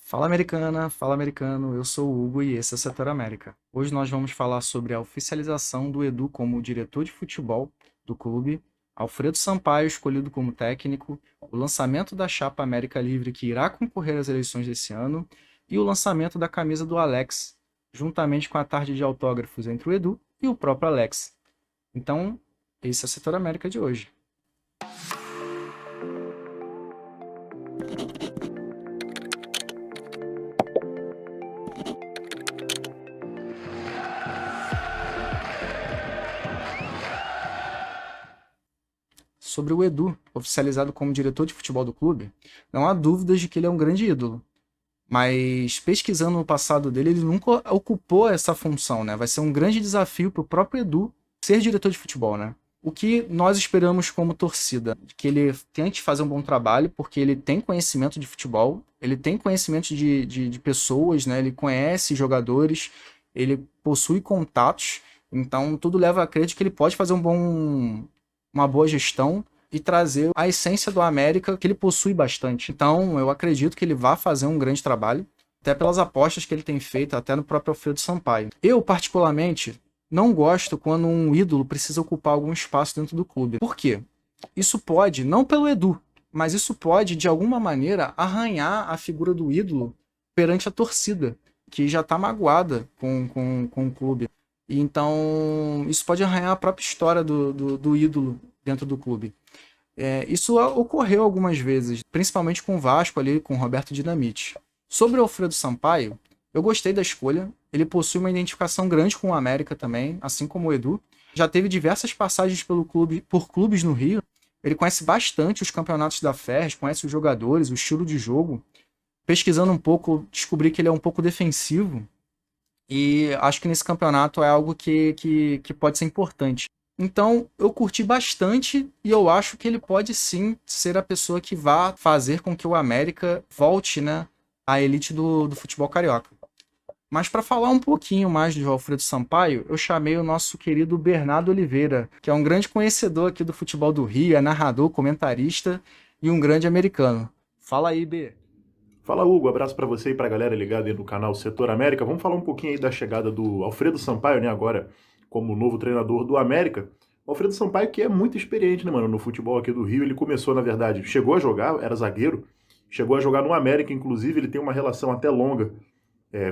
Fala americana, fala americano, eu sou o Hugo e esse é o Setor América. Hoje nós vamos falar sobre a oficialização do Edu como diretor de futebol do clube, Alfredo Sampaio escolhido como técnico, o lançamento da chapa América Livre que irá concorrer às eleições desse ano e o lançamento da camisa do Alex, juntamente com a tarde de autógrafos entre o Edu e o próprio Alex. Então, esse é o Setor América de hoje. Sobre o Edu, oficializado como diretor de futebol do clube, não há dúvidas de que ele é um grande ídolo. Mas pesquisando no passado dele, ele nunca ocupou essa função, né? Vai ser um grande desafio para o próprio Edu ser diretor de futebol, né? O que nós esperamos como torcida? Que ele tente fazer um bom trabalho, porque ele tem conhecimento de futebol, ele tem conhecimento de pessoas, né? Ele conhece jogadores, ele possui contatos, então tudo leva a crer de que ele pode fazer uma boa gestão e trazer a essência do América que ele possui bastante. Então, eu acredito que ele vai fazer um grande trabalho, até pelas apostas que ele tem feito, até no próprio Alfredo Sampaio. Eu, particularmente, não gosto quando um ídolo precisa ocupar algum espaço dentro do clube. Por quê? Isso pode, não pelo Edu, mas isso pode, de alguma maneira, arranhar a figura do ídolo perante a torcida, que já está magoada com o clube. E então, isso pode arranhar a própria história do ídolo dentro do clube. Isso ocorreu algumas vezes, principalmente com o Vasco ali, com o Roberto Dinamite. Sobre o Alfredo Sampaio, eu gostei da escolha. Ele possui uma identificação grande com o América também, assim como o Edu. Já teve diversas passagens pelo clube, por clubes no Rio. Ele conhece bastante os campeonatos da Ferres, conhece os jogadores, o estilo de jogo. Pesquisando um pouco, descobri que ele é um pouco defensivo. E acho que nesse campeonato é algo que pode ser importante. Então, eu curti bastante e eu acho que ele pode sim ser a pessoa que vá fazer com que o América volte, né, à elite do futebol carioca. Mas para falar um pouquinho mais do Alfredo Sampaio, eu chamei o nosso querido Bernardo Oliveira, que é um grande conhecedor aqui do futebol do Rio, é narrador, comentarista e um grande americano. Fala aí, B. Fala Hugo, abraço para você e para a galera ligada aí no canal Setor América. Vamos falar um pouquinho aí da chegada do Alfredo Sampaio, né, agora como novo treinador do América. O Alfredo Sampaio que é muito experiente, né, mano, no futebol aqui do Rio. Ele começou, na verdade, chegou a jogar, era zagueiro, chegou a jogar no América, inclusive ele tem uma relação até longa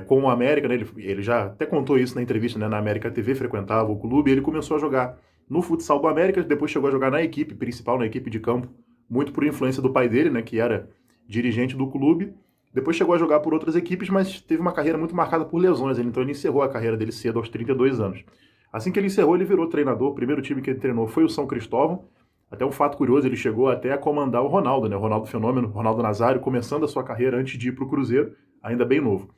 com o América, né, ele já até contou isso na entrevista, né, na América TV, frequentava o clube, e ele começou a jogar no futsal do América, depois chegou a jogar na equipe principal, na equipe de campo, muito por influência do pai dele, né, que era dirigente do clube. Depois chegou a jogar por outras equipes, mas teve uma carreira muito marcada por lesões. Então ele encerrou a carreira dele cedo, aos 32 anos. Assim que ele encerrou, ele virou treinador. O primeiro time que ele treinou foi o São Cristóvão. Até um fato curioso, ele chegou até a comandar o Ronaldo, né? O Ronaldo Fenômeno, o Ronaldo Nazário, começando a sua carreira antes de ir para o Cruzeiro, ainda bem novo.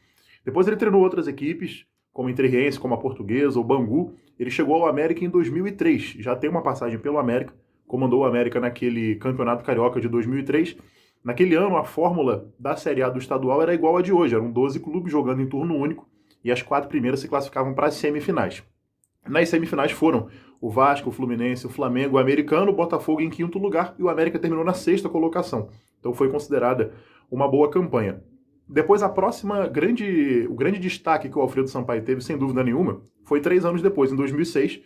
Depois ele treinou outras equipes, como a Entrerriense, como a Portuguesa, o Bangu. Ele chegou ao América em 2003, já tem uma passagem pelo América, comandou o América naquele Campeonato Carioca de 2003. Naquele ano, a fórmula da Série A do estadual era igual a de hoje, eram 12 clubes jogando em turno único e as 4 primeiras se classificavam para as semifinais. Nas semifinais foram o Vasco, o Fluminense, o Flamengo, o Americano, o Botafogo em quinto lugar e o América terminou na sexta colocação. Então foi considerada uma boa campanha. Depois, o grande destaque que o Alfredo Sampaio teve, sem dúvida nenhuma, foi 3 anos depois, em 2006.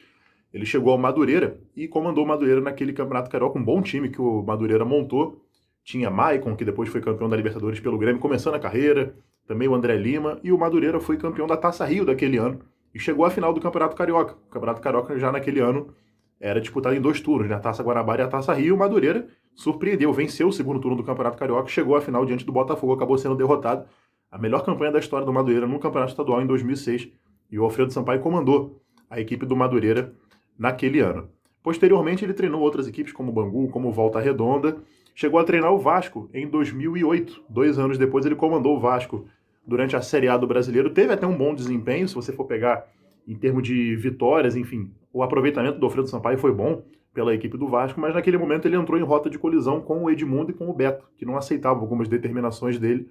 Ele chegou ao Madureira e comandou o Madureira naquele Campeonato Carioca, um bom time que o Madureira montou. Tinha Maicon, que depois foi campeão da Libertadores pelo Grêmio, começando a carreira, também o André Lima, e o Madureira foi campeão da Taça Rio daquele ano e chegou à final do Campeonato Carioca. O Campeonato Carioca já naquele ano era disputado em 2 turnos, né? A Taça Guanabara e a Taça Rio. O Madureira surpreendeu, venceu o segundo turno do Campeonato Carioca, chegou à final diante do Botafogo, acabou sendo derrotado. A melhor campanha da história do Madureira no Campeonato Estadual em 2006, e o Alfredo Sampaio comandou a equipe do Madureira naquele ano. Posteriormente, ele treinou outras equipes como o Bangu, como o Volta Redonda. Chegou a treinar o Vasco em 2008. 2 anos depois, ele comandou o Vasco durante a Série A do Brasileiro. Teve até um bom desempenho, se você for pegar em termos de vitórias, enfim. O aproveitamento do Alfredo Sampaio foi bom pela equipe do Vasco, mas naquele momento ele entrou em rota de colisão com o Edmundo e com o Beto, que não aceitavam algumas determinações dele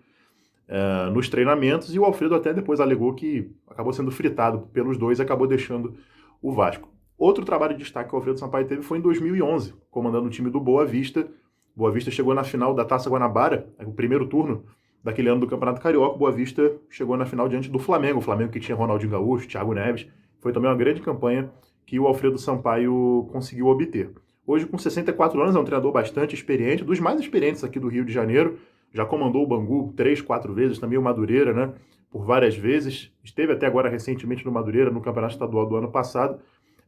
nos treinamentos, e o Alfredo até depois alegou que acabou sendo fritado pelos dois e acabou deixando o Vasco. Outro trabalho de destaque que o Alfredo Sampaio teve foi em 2011, comandando o time do Boa Vista. Boa Vista chegou na final da Taça Guanabara, o primeiro turno daquele ano do Campeonato Carioca, o Boa Vista chegou na final diante do Flamengo. O Flamengo que tinha Ronaldinho Gaúcho, Thiago Neves. Foi também uma grande campanha que o Alfredo Sampaio conseguiu obter. Hoje, com 64 anos, é um treinador bastante experiente, dos mais experientes aqui do Rio de Janeiro. Já comandou o Bangu 3, 4 vezes, também o Madureira, né? Por várias vezes. Esteve até agora recentemente no Madureira, no Campeonato Estadual do ano passado.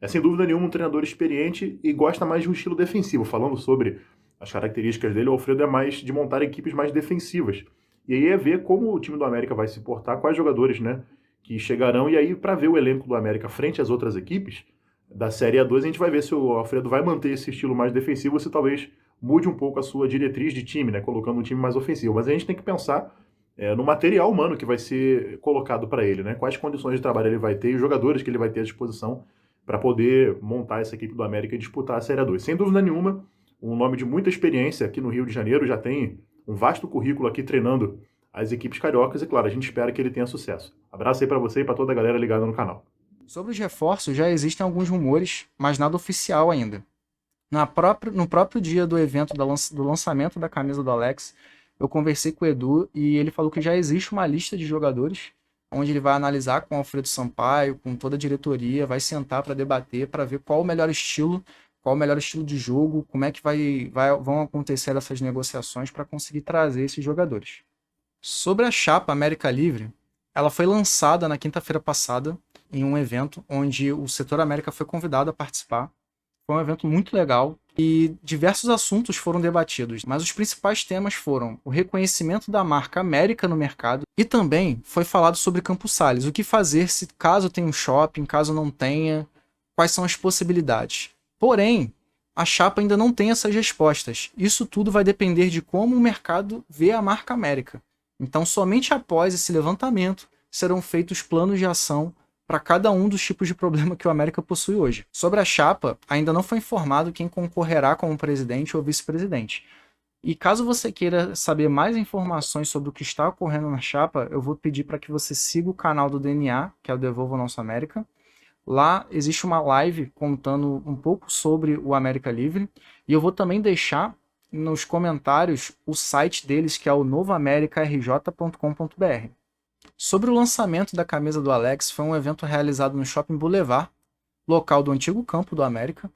É sem dúvida nenhuma um treinador experiente e gosta mais de um estilo defensivo. Falando sobre as características dele, o Alfredo é mais de montar equipes mais defensivas. E aí é ver como o time do América vai se portar, quais jogadores, né, que chegarão. E aí, para ver o elenco do América frente às outras equipes da Série A2, a gente vai ver se o Alfredo vai manter esse estilo mais defensivo ou se talvez mude um pouco a sua diretriz de time, né, colocando um time mais ofensivo. Mas a gente tem que pensar no material humano que vai ser colocado para ele, né, quais condições de trabalho ele vai ter e os jogadores que ele vai ter à disposição para poder montar essa equipe do América e disputar a Série A2. Sem dúvida nenhuma, um nome de muita experiência aqui no Rio de Janeiro, já tem um vasto currículo aqui treinando as equipes cariocas e, claro, a gente espera que ele tenha sucesso. Abraço aí para você e para toda a galera ligada no canal. Sobre os reforços, já existem alguns rumores, mas nada oficial ainda. No próprio dia do evento do lançamento da camisa do Alex, eu conversei com o Edu e ele falou que já existe uma lista de jogadores onde ele vai analisar com o Alfredo Sampaio, com toda a diretoria, vai sentar para debater, para ver qual o melhor estilo de jogo, como é que vão acontecer essas negociações para conseguir trazer esses jogadores. Sobre a chapa América Livre, ela foi lançada na quinta-feira passada em um evento onde o Setor América foi convidado a participar. Foi um evento muito legal e diversos assuntos foram debatidos, mas os principais temas foram o reconhecimento da marca América no mercado e também foi falado sobre Campos Sales, o que fazer se caso tenha um shopping, caso não tenha, quais são as possibilidades. Porém, a chapa ainda não tem essas respostas. Isso tudo vai depender de como o mercado vê a marca América. Então, somente após esse levantamento serão feitos planos de ação para cada um dos tipos de problema que o América possui hoje. Sobre a chapa, ainda não foi informado quem concorrerá como presidente ou vice-presidente. E caso você queira saber mais informações sobre o que está ocorrendo na chapa, eu vou pedir para que você siga o canal do DNA, que é o Devolva Nosso América. Lá existe uma live contando um pouco sobre o América Livre. E eu vou também deixar nos comentários o site deles, que é o novoamericarj.com.br. Sobre o lançamento da camisa do Alex, foi um evento realizado no Shopping Boulevard, local do antigo campo do América.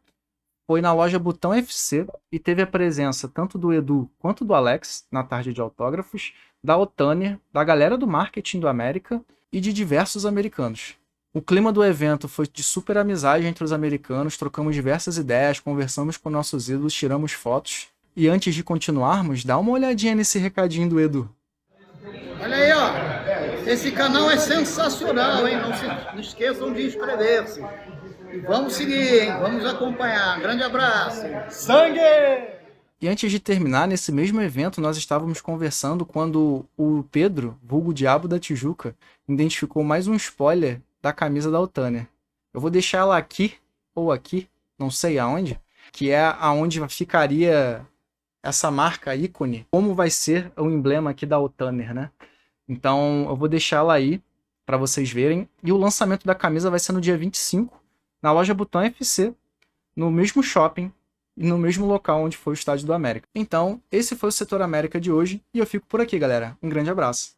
Foi na loja Botão FC e teve a presença tanto do Edu quanto do Alex na tarde de autógrafos, da Otânia, da galera do marketing do América e de diversos americanos. O clima do evento foi de super amizade entre os americanos, trocamos diversas ideias, conversamos com nossos ídolos, tiramos fotos. E antes de continuarmos, dá uma olhadinha nesse recadinho do Edu. Olha aí, ó. Esse canal é sensacional, hein? Não esqueçam de inscrever-se. E vamos seguir, hein? Vamos acompanhar. Grande abraço. Sangue! E antes de terminar, nesse mesmo evento, nós estávamos conversando quando o Pedro, vulgo Diabo da Tijuca, identificou mais um spoiler da camisa da Otânia. Eu vou deixar ela aqui, ou aqui, não sei aonde, que é aonde ficaria essa marca ícone, como vai ser o emblema aqui da Otânia, né? Então eu vou deixar ela aí para vocês verem. E o lançamento da camisa vai ser no dia 25, na loja Botão FC, no mesmo shopping e no mesmo local onde foi o estádio do América. Então, esse foi o Setor América de hoje e eu fico por aqui, galera. Um grande abraço.